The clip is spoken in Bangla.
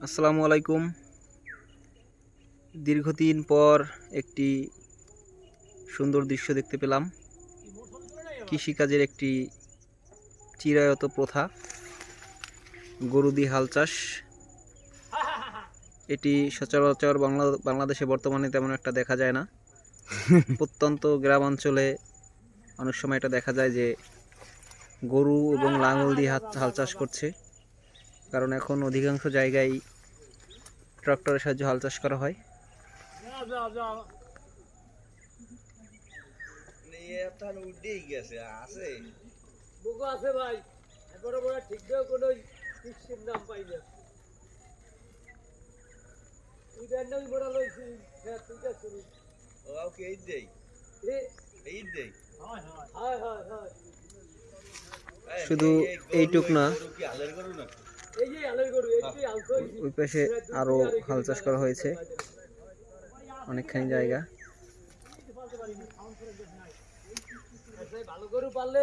আসসালামু আলাইকুম। দীর্ঘদিন পর একটি সুন্দর দৃশ্য দেখতে পেলাম। কৃষিকাজের একটি চিরায়ত প্রথা, গরু দিয়ে হাল চাষ। এটি সচরাচর বাংলাদেশে বর্তমানে তেমন একটা দেখা যায় না। প্রত্যন্ত গ্রামাঞ্চলে অনেক সময় এটা দেখা যায় যে গরু এবং লাঙল দিয়ে হাল চাষ করছে, কারণ এখন অধিকাংশ জায়গায় ট্রাক্টরের সাহায্যে হাল চাষ করা হয়। শুধু এইটুক না, ওই পাশে আরো হাল চাষ করা হয়েছে অনেকখানি জায়গা। ভালো গরু পাললে